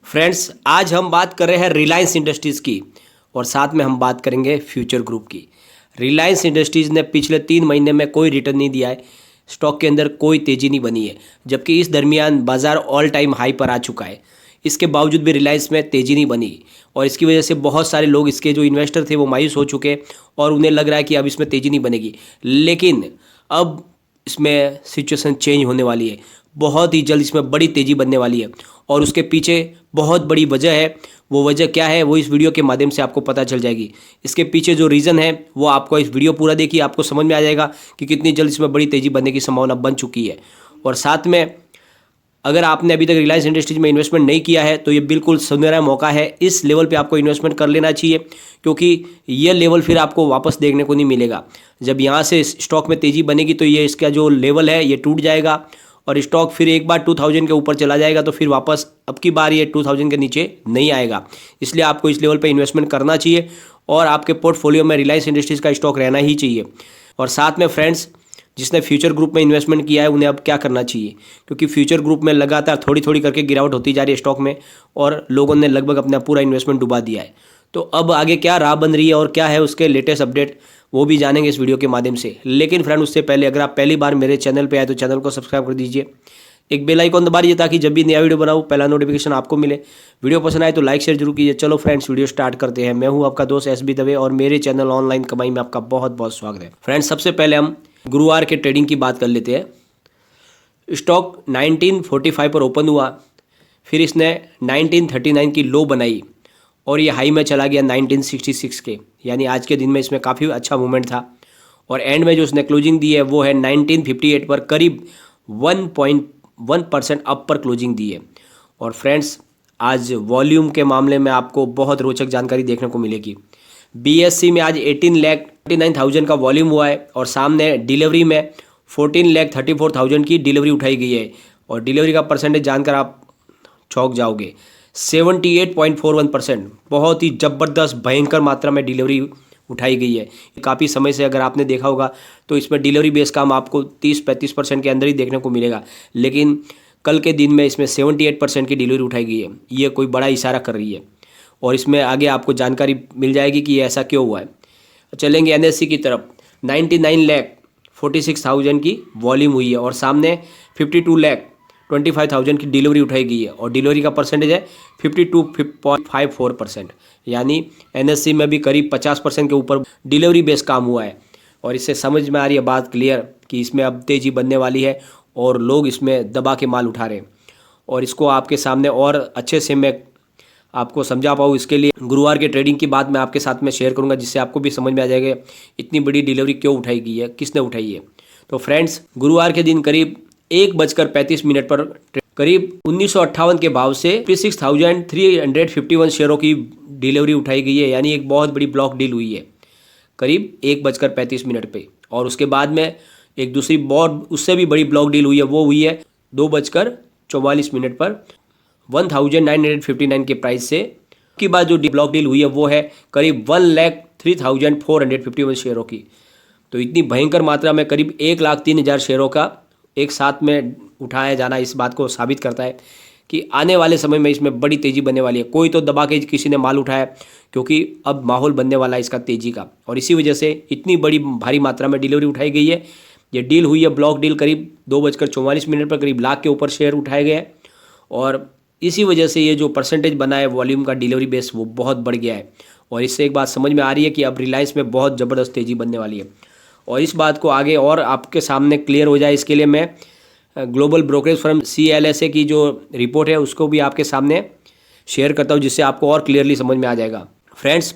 Friends, आज हम बात कर रहे हैं रिलायंस इंडस्ट्रीज़ की और साथ में हम बात करेंगे फ्यूचर ग्रुप की। रिलायंस इंडस्ट्रीज़ ने पिछले 3 महीने में कोई रिटर्न नहीं दिया है, स्टॉक के अंदर कोई तेज़ी नहीं बनी है, जबकि इस दरमियान बाज़ार ऑल टाइम हाई पर आ चुका है। इसके बावजूद भी रिलायंस में तेज़ी नहीं बनी और इसकी वजह से बहुत सारे लोग, इसके जो इन्वेस्टर थे वो मायूस हो चुके और उन्हें लग रहा है कि अब इसमें तेज़ी नहीं बनेगी। लेकिन अब इसमें सिचुएशन चेंज होने वाली है, बहुत ही जल्द इसमें बड़ी तेज़ी बनने वाली है और उसके पीछे बहुत बड़ी वजह है। वो वजह क्या है वो इस वीडियो के माध्यम से आपको पता चल जाएगी। इसके पीछे जो रीज़न है वो आपको इस वीडियो पूरा देखिए, आपको समझ में आ जाएगा कि कितनी जल्द इसमें बड़ी तेज़ी बनने की संभावना बन चुकी है। और साथ में अगर आपने अभी तक रिलायंस इंडस्ट्रीज में इन्वेस्टमेंट नहीं किया है तो ये बिल्कुल सुनहरा मौका है, इस लेवल पे आपको इन्वेस्टमेंट कर लेना चाहिए, क्योंकि ये लेवल फिर आपको वापस देखने को नहीं मिलेगा। जब यहाँ से स्टॉक में तेज़ी बनेगी तो ये इसका जो लेवल है ये टूट जाएगा और स्टॉक फिर एक बार 2000 के ऊपर चला जाएगा तो फिर वापस अब की बार ये 2000 के नीचे नहीं आएगा। इसलिए आपको इस लेवल पे इन्वेस्टमेंट करना चाहिए और आपके पोर्टफोलियो में रिलायंस इंडस्ट्रीज़ का स्टॉक रहना ही चाहिए। और साथ में फ्रेंड्स, जिसने फ्यूचर ग्रुप में इन्वेस्टमेंट किया है उन्हें अब क्या करना चाहिए, क्योंकि फ्यूचर ग्रुप में लगातार थोड़ी थोड़ी करके गिरावट होती जा रही है स्टॉक में और लोगों ने लगभग अपना पूरा इन्वेस्टमेंट डुबा दिया है। तो अब आगे क्या राह बन रही है और क्या है उसके लेटेस्ट अपडेट, वो भी जानेंगे इस वीडियो के माध्यम से। लेकिन फ्रेंड, उससे पहले अगर आप पहली बार मेरे चैनल पे आए तो चैनल को सब्सक्राइब कर दीजिए, एक बेल आइकॉन दबा दीजिए ताकि जब भी नया वीडियो बनाऊँ पहला नोटिफिकेशन आपको मिले। वीडियो पसंद आए तो लाइक शेयर जरूर कीजिए। चलो फ्रेंड्स, वीडियो स्टार्ट करते हैं। मैं हूँ आपका दोस्त एस बी दवे और मेरे चैनल ऑनलाइन कमाई में आपका बहुत बहुत स्वागत है। फ्रेंड्स, सबसे पहले हम गुरुवार के ट्रेडिंग की बात कर लेते हैं। स्टॉक 1945 पर ओपन हुआ, फिर इसने 1939 की लो बनाई और ये हाई में चला गया 1966 के, यानी आज के दिन में इसमें काफ़ी अच्छा मूवमेंट था। और एंड में जो उसने क्लोजिंग दी है वो है 1958 पर, करीब 1.1% अप पर क्लोजिंग दी है। और फ्रेंड्स, आज वॉल्यूम के मामले में आपको बहुत रोचक जानकारी देखने को मिलेगी। बीएससी में आज 18,39,000 का वॉल्यूम हुआ है और सामने डिलीवरी में 14,34,000 की डिलीवरी उठाई गई है और डिलीवरी का परसेंटेज जानकर आप चौंक जाओगे, 78.41%। बहुत ही ज़बरदस्त भयंकर मात्रा में डिलीवरी उठाई गई है। काफ़ी समय से अगर आपने देखा होगा तो इसमें डिलीवरी बेस काम आपको 30-35% के अंदर ही देखने को मिलेगा, लेकिन कल के दिन में इसमें 78% की डिलीवरी उठाई गई है। ये कोई बड़ा इशारा कर रही है और इसमें आगे आपको जानकारी मिल जाएगी कि ऐसा क्यों हुआ है। चलेंगे एनएससी की तरफ। 99,46,000 की वॉल्यूम हुई है और सामने 52,25,000 की डिलीवरी उठाई गई है और डिलीवरी का परसेंटेज है 52.54%, यानी एनएससी में भी करीब 50% के ऊपर डिलीवरी बेस काम हुआ है। और इससे समझ में आ रही है बात क्लियर कि इसमें अब तेज़ी बनने वाली है और लोग इसमें दबा के माल उठा रहे हैं। और इसको आपके सामने और अच्छे से मैं आपको समझा पाऊँ, इसके लिए गुरुवार के ट्रेडिंग की बात मैं आपके साथ में शेयर करूंगा, जिससे आपको भी समझ में आ जाएगा इतनी बड़ी डिलीवरी क्यों उठाई गई है, किसने उठाई है। तो फ्रेंड्स, गुरुवार के दिन करीब 1:35 पर करीब 1958 के भाव से 56,351 शेयरों की डिलीवरी उठाई गई है, यानी एक बहुत बड़ी ब्लॉक डील हुई है करीब 1:35 पे। और उसके बाद में एक दूसरी बहुत उससे भी बड़ी ब्लॉक डील हुई है, वो हुई है 2:44 पर 1959 के प्राइस से। की बाद जो ब्लॉक डील हुई है वो है करीब 1,03,451 शेयरों की। तो इतनी भयंकर मात्रा में करीब 1,03,000 शेयरों का एक साथ में उठाया जाना इस बात को साबित करता है कि आने वाले समय में इसमें बड़ी तेज़ी बनने वाली है। कोई तो दबा के किसी ने माल उठाया, क्योंकि अब माहौल बनने वाला है इसका तेज़ी का और इसी वजह से इतनी बड़ी भारी मात्रा में डिलीवरी उठाई गई है। ये डील हुई है ब्लॉक डील करीब 2:44 पर, करीब लाख के ऊपर शेयर उठाए गए हैं और इसी वजह से ये जो परसेंटेज बना है वॉल्यूम का डिलीवरी बेस वो बहुत बढ़ गया है। और इससे एक बात समझ में आ रही है कि अब रिलायंस में बहुत ज़बरदस्त तेज़ी बनने वाली है। और इस बात को आगे और आपके सामने क्लियर हो जाए, इसके लिए मैं ग्लोबल ब्रोकरेज फर्म CLSA की जो रिपोर्ट है उसको भी आपके सामने शेयर करता हूँ, जिससे आपको और क्लियरली समझ में आ जाएगा। Friends,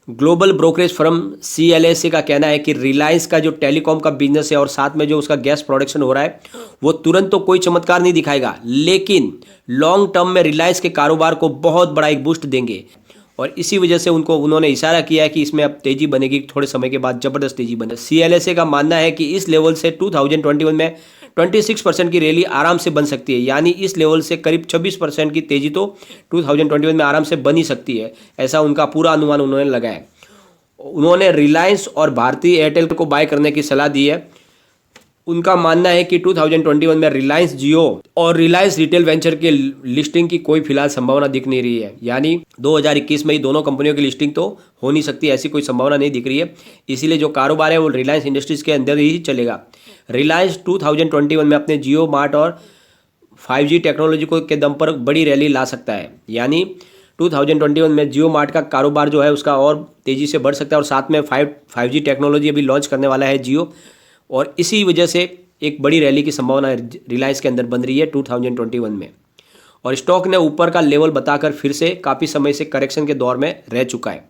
global brokerage firm CLSA का कहना है कि रिलायंस का जो टेलीकॉम का बिजनेस है और साथ में जो उसका गैस प्रोडक्शन हो रहा है वो तुरंत तो कोई चमत्कार नहीं दिखाएगा, लेकिन लॉन्ग टर्म में रिलायंस के कारोबार को बहुत बड़ा एक बूस्ट देंगे। और इसी वजह से उन्होंने इशारा किया है कि इसमें अब तेज़ी बनेगी, थोड़े समय के बाद ज़बरदस्त तेज़ी बने। CLSA का मानना है कि इस लेवल से 2021 में 26% की रैली आराम से बन सकती है, यानी इस लेवल से करीब 26% की तेज़ी तो 2021 में आराम से बन ही सकती है, ऐसा उनका पूरा अनुमान उन्होंने लगाया है। उन्होंने रिलायंस और भारतीय एयरटेल को बाय करने की सलाह दी है उनका मानना है कि 2021 में रिलायंस जियो और रिलायंस रिटेल वेंचर के लिस्टिंग की कोई फिलहाल संभावना दिख नहीं रही है। यानी 2021 में ही दोनों कंपनियों की लिस्टिंग तो हो नहीं सकती, ऐसी कोई संभावना नहीं दिख रही है। इसीलिए जो कारोबार है वो रिलायंस इंडस्ट्रीज के अंदर ही चलेगा। रिलायंस 2021 में अपने जियो मार्ट और 5G टेक्नोलॉजी को के दम पर बड़ी रैली ला सकता है। यानी 2021 में जियो मार्ट का कारोबार जो है उसका और तेज़ी से बढ़ सकता है और साथ में 5G टेक्नोलॉजी अभी लॉन्च करने वाला है जियो, और इसी वजह से एक बड़ी रैली की संभावना रिलायंस के अंदर बन रही है 2021 में। और स्टॉक ने ऊपर का लेवल बताकर फिर से काफ़ी समय से करेक्शन के दौर में रह चुका है,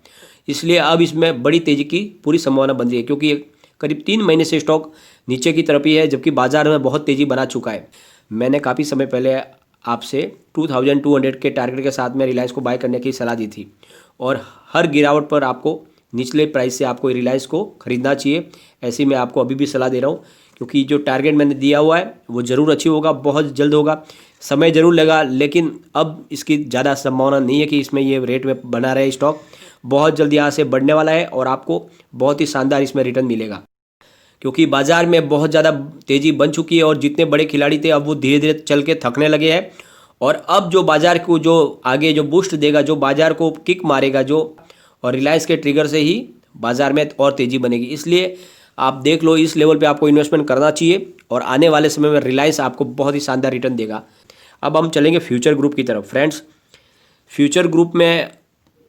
इसलिए अब इसमें बड़ी तेज़ी की पूरी संभावना बन रही है, क्योंकि करीब 3 महीने से स्टॉक नीचे की तरफ ही है, जबकि बाजार में बहुत तेज़ी बना चुका है। मैंने काफ़ी समय पहले आपसे 2200 के टारगेट के साथ में रिलायंस को बाय करने की सलाह दी थी, और हर गिरावट पर आपको निचले प्राइस से आपको रिलायंस को खरीदना चाहिए। ऐसी मैं आपको अभी भी सलाह दे रहा हूँ, क्योंकि जो टारगेट मैंने दिया हुआ है वो ज़रूर अचीव होगा, बहुत जल्द होगा, समय ज़रूर लेगा, लेकिन अब इसकी ज़्यादा संभावना नहीं है कि इसमें ये रेट में बना रहे। स्टॉक बहुत जल्द यहाँ से बढ़ने वाला है और आपको बहुत ही शानदार इसमें रिटर्न मिलेगा, क्योंकि बाज़ार में बहुत ज़्यादा तेज़ी बन चुकी है और जितने बड़े खिलाड़ी थे अब वो धीरे धीरे चल के थकने लगे हैं। और अब जो बाज़ार को जो आगे जो बूस्ट देगा, जो बाज़ार को किक मारेगा, जो और रिलायंस के ट्रिगर से ही बाज़ार में और तेज़ी बनेगी। इसलिए आप देख लो, इस लेवल पे आपको इन्वेस्टमेंट करना चाहिए और आने वाले समय में रिलायंस आपको बहुत ही शानदार रिटर्न देगा। अब हम चलेंगे फ्यूचर ग्रुप की तरफ। फ्रेंड्स, फ्यूचर ग्रुप में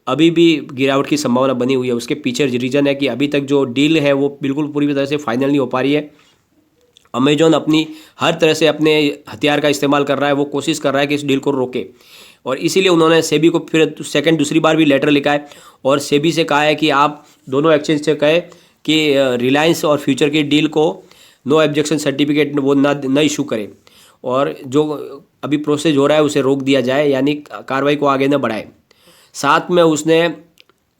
अभी भी गिरावट की संभावना बनी हुई है। उसके पीछे रीज़न है कि अभी तक जो डील है वो बिल्कुल पूरी तरह से फाइनल नहीं हो पा रही है। अमेजॉन अपनी हर तरह से अपने हथियार का इस्तेमाल कर रहा है, वो कोशिश कर रहा है कि इस डील को रोके, और इसीलिए उन्होंने सेबी को फिर दूसरी बार भी लेटर लिखा है और सेबी से कहा है कि आप दोनों एक्सचेंज से कहे कि रिलायंस और फ्यूचर की डील को नो ऑब्जेक्शन सर्टिफिकेट वो ना इशू करें, और जो अभी प्रोसेस हो रहा है उसे रोक दिया जाए, यानी कार्रवाई को आगे न बढ़ाए। साथ में उसने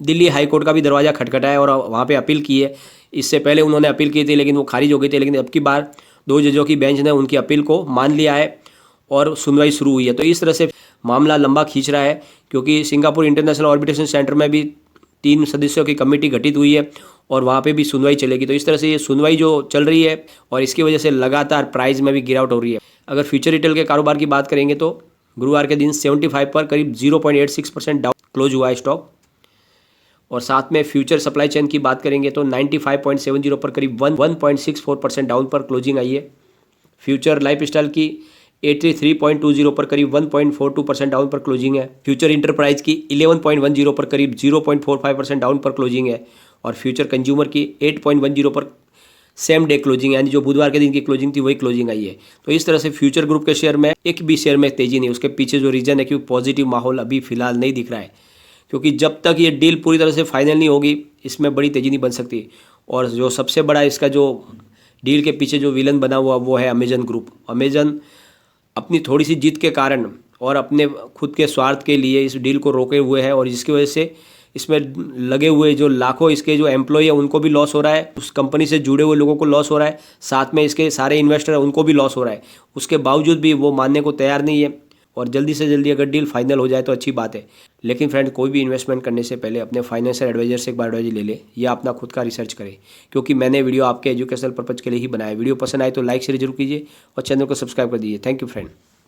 दिल्ली हाई कोर्ट का भी दरवाज़ा खटखटाया और वहाँ पे अपील की है। इससे पहले उन्होंने अपील की थी लेकिन वो खारिज हो गई थी, लेकिन अब की बार 2 जजों की बेंच ने उनकी अपील को मान लिया है और सुनवाई शुरू हुई है। तो इस तरह से मामला लंबा खींच रहा है, क्योंकि सिंगापुर इंटरनेशनल आर्बिट्रेशन सेंटर में भी 3 सदस्यों की कमेटी गठित हुई है और वहाँ पे भी सुनवाई चलेगी। तो इस तरह से ये सुनवाई जो चल रही है और इसकी वजह से लगातार प्राइस में भी गिरावट हो रही है। अगर फ्यूचर रिटेल के कारोबार की बात करेंगे तो गुरुवार के दिन 75 पर करीब 0.86% डाउन क्लोज हुआ है स्टॉक, और साथ में फ्यूचर सप्लाई चेन की बात करेंगे तो 95.70 पर करीब 1.64% डाउन पर क्लोजिंग आई है। फ्यूचर लाइफस्टाइल की 83.20 पर करीब 1.42% डाउन पर क्लोजिंग है। फ्यूचर इंटरप्राइज की 11.10 पर करीब 0.45% डाउन पर क्लोजिंग है, और फ्यूचर कंज्यूमर की 8.10 पर सेम डे क्लोजिंग, यानी जो बुधवार के दिन की क्लोजिंग थी वही क्लोजिंग आई है। तो इस तरह से फ्यूचर ग्रुप के शेयर में एक भी शेयर में तेजी नहीं। उसके पीछे जो रीज़न है कि पॉजिटिव माहौल अभी फिलहाल नहीं दिख रहा है, क्योंकि जब तक ये डील पूरी तरह से फाइनल नहीं होगी इसमें बड़ी तेज़ी नहीं बन सकती। और जो सबसे बड़ा इसका जो डील के पीछे जो विलन बना हुआ वो है अमेजन ग्रुप। अमेजन अपनी थोड़ी सी जीत के कारण और अपने खुद के स्वार्थ के लिए इस डील को रोके हुए है, और जिसकी वजह से इसमें लगे हुए जो लाखों इसके जो एम्प्लॉय है उनको भी लॉस हो रहा है, उस कंपनी से जुड़े हुए लोगों को लॉस हो रहा है, साथ में इसके सारे इन्वेस्टर हैं उनको भी लॉस हो रहा है। उसके बावजूद भी वो मानने को तैयार नहीं है, और जल्दी से जल्दी अगर डील फाइनल हो जाए तो अच्छी बात है। लेकिन फ्रेंड, कोई भी इन्वेस्टमेंट करने से पहले अपने फाइनेंशियल एडवाइजर से एक बार एडवाइज ले ले या अपना खुद का रिसर्च करें, क्योंकि मैंने वीडियो आपके एजुकेशनल पर्पज़ के लिए ही बनाया। वीडियो पसंद आए तो लाइक शेयर जरूर कीजिए और चैनल को सब्सक्राइब कर दीजिए। Thank you friend.